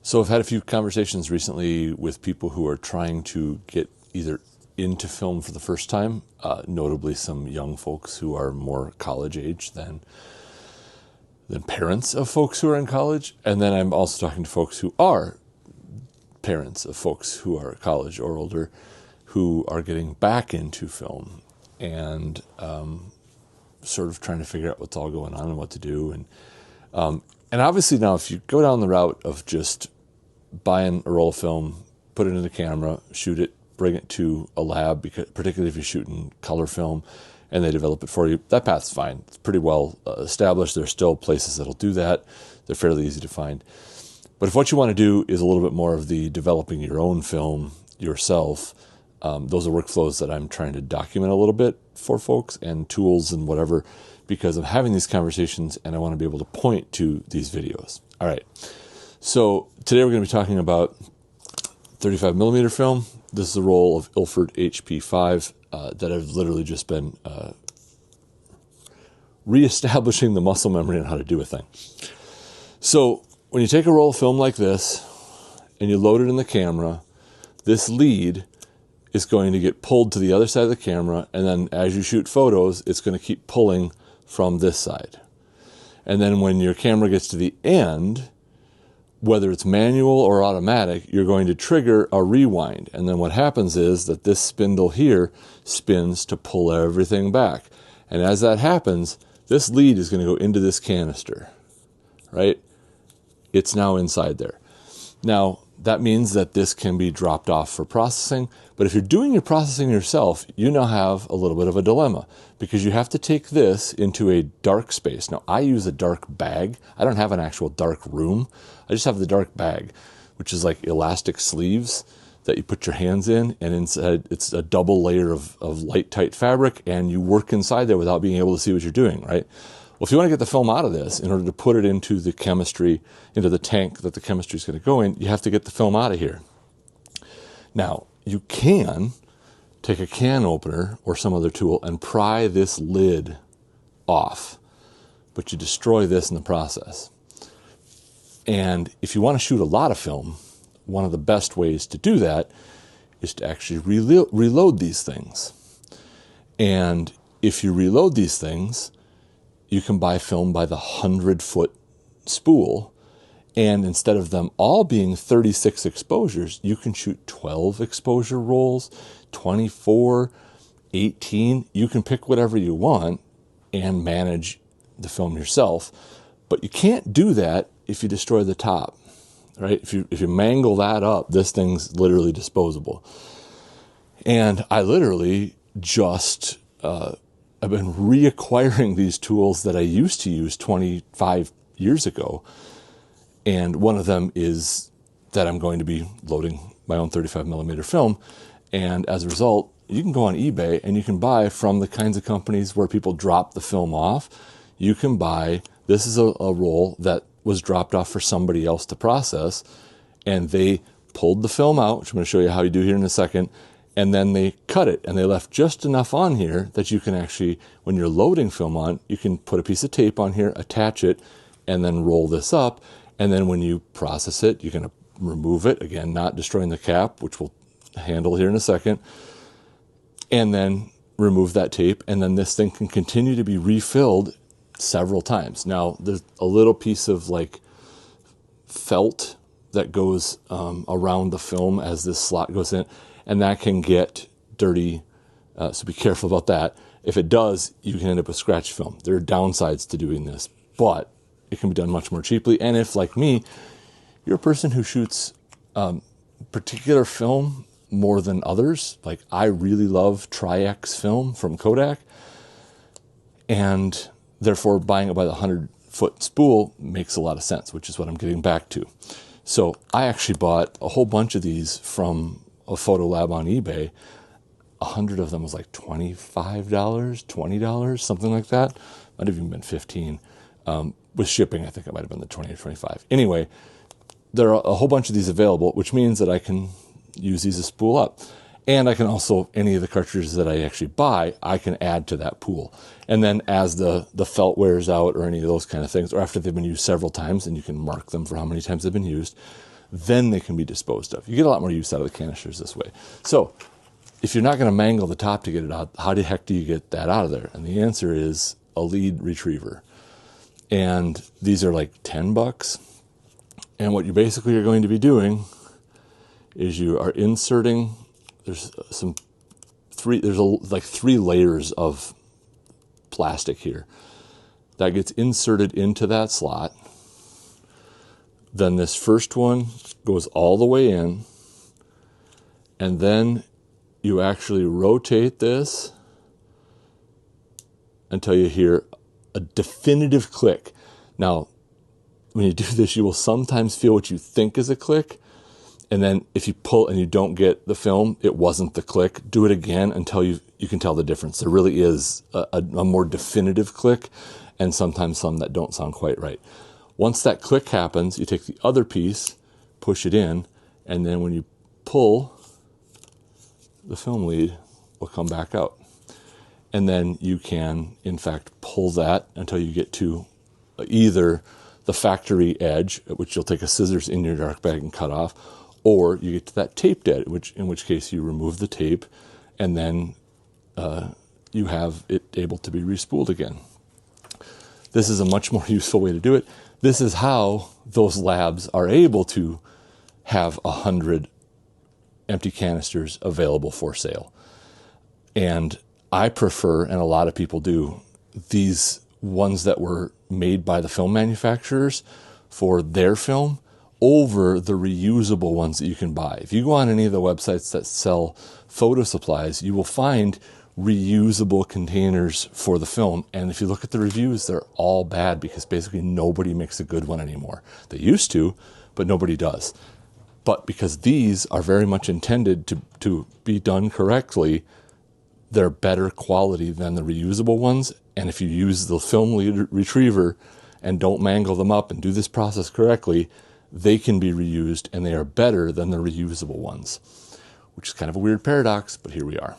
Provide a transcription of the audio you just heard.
So I've had a few conversations recently with people who are trying to get either into film for the first time, notably some young folks who are more college age than parents of folks who are in college. And then I'm also talking to folks who are parents of folks who are college or older who are getting back into film and sort of trying to figure out what's all going on and what to do. And obviously now if you go down the route of just buying a roll of film, put it in the camera, shoot it, bring it to a lab, because particularly if you're shooting color film and they develop it for you, that path's fine. It's pretty well established. There's still places that'll do that. They're fairly easy to find. But if what you want to do is a little bit more of the developing your own film yourself, those are workflows that I'm trying to document a little bit for folks, and tools and whatever, because I'm having these conversations and I want to be able to point to these videos. All right. So today we're going to be talking about 35 millimeter film. This is a roll of Ilford HP5 that I've literally just been reestablishing the muscle memory on how to do a thing. So when you take a roll of film like this and you load it in the camera, this lead is going to get pulled to the other side of the camera, and then as you shoot photos, it's going to keep pulling from this side. And then when your camera gets to the end, whether it's manual or automatic, you're going to trigger a rewind. And then what happens is that this spindle here spins to pull everything back. And as that happens, this lead is going to go into this canister, right? It's now inside there. Now, that means that this can be dropped off for processing. But if you're doing your processing yourself, you now have a little bit of a dilemma, because you have to take this into a dark space. Now, I use a dark bag. I don't have an actual dark room. I just have the dark bag, which is like elastic sleeves that you put your hands in, and inside it's a double layer of light tight fabric, and you work inside there without being able to see what you're doing, right? Well, if you want to get the film out of this, in order to put it into the chemistry, into the tank that the chemistry is going to go in, you have to get the film out of here. Now, you can take a can opener or some other tool and pry this lid off, but you destroy this in the process. And if you want to shoot a lot of film, one of the best ways to do that is to actually reload these things. And if you reload these things, you can buy film by the 100-foot spool. And instead of them all being 36 exposures, you can shoot 12 exposure rolls, 24, 18. You can pick whatever you want and manage the film yourself. But you can't do that if you destroy the top, right? If you mangle that up, this thing's literally disposable. And I literally just I've been reacquiring these tools that I used to use 25 years ago. And one of them is that I'm going to be loading my own 35 millimeter film. And as a result, you can go on eBay and you can buy from the kinds of companies where people drop the film off. You can buy, this is a roll that was dropped off for somebody else to process, and they pulled the film out, which I'm going to show you how you do here in a second, and then they cut it, and they left just enough on here that you can actually, when you're loading film on, you can put a piece of tape on here, attach it, and then roll this up. And then when you process it, you're going to remove it, again, not destroying the cap, which we'll handle here in a second, and then remove that tape, and then this thing can continue to be refilled several times. Now, there's a little piece of like felt that goes around the film as this slot goes in, and that can get dirty, so be careful about that. If it does, you can end up with scratch film. There are downsides to doing this, but it can be done much more cheaply. And if, like me, you're a person who shoots particular film more than others, like I really love Tri-X film from Kodak, and therefore buying it by the 100-foot spool makes a lot of sense, which is what I'm getting back to. So I actually bought a whole bunch of these from a photo lab on eBay. 100 of them was like $25, $20, something like that. Might have even been 15. With shipping, I think it might have been the 20 or 25. Anyway, there are a whole bunch of these available, which means that I can use these to spool up. And I can also, any of the cartridges that I actually buy, I can add to that pool. And then as the felt wears out or any of those kind of things, or after they've been used several times, and you can mark them for how many times they've been used, then they can be disposed of. You get a lot more use out of the canisters this way. So if you're not going to mangle the top to get it out, how the heck do you get that out of there? And the answer is a lead retriever. And these are like $10. And what you basically are going to be doing is you are inserting, there's like three layers of plastic here that gets inserted into that slot. Then this first one goes all the way in, and then you actually rotate this until you hear a definitive click. Now, when you do this, you will sometimes feel what you think is a click, and then if you pull and you don't get the film, it wasn't the click. Do it again until you can tell the difference. There really is a more definitive click, and sometimes some that don't sound quite right. Once that click happens, you take the other piece, push it in, and then when you pull, the film lead will come back out. And then you can, in fact, pull that until you get to either the factory edge, which you'll take a scissors in your dark bag and cut off, or you get to that taped edge, in which case you remove the tape, and then you have it able to be respooled again. This is a much more useful way to do it. This is how those labs are able to have 100 empty canisters available for sale. And I prefer, and a lot of people do, these ones that were made by the film manufacturers for their film over the reusable ones that you can buy. If you go on any of the websites that sell photo supplies, you will find reusable containers for the film. And if you look at the reviews, they're all bad because basically nobody makes a good one anymore. They used to, but nobody does. But because these are very much intended to be done correctly, they're better quality than the reusable ones. And if you use the film lead retriever and don't mangle them up and do this process correctly, they can be reused and they are better than the reusable ones, which is kind of a weird paradox, but here we are.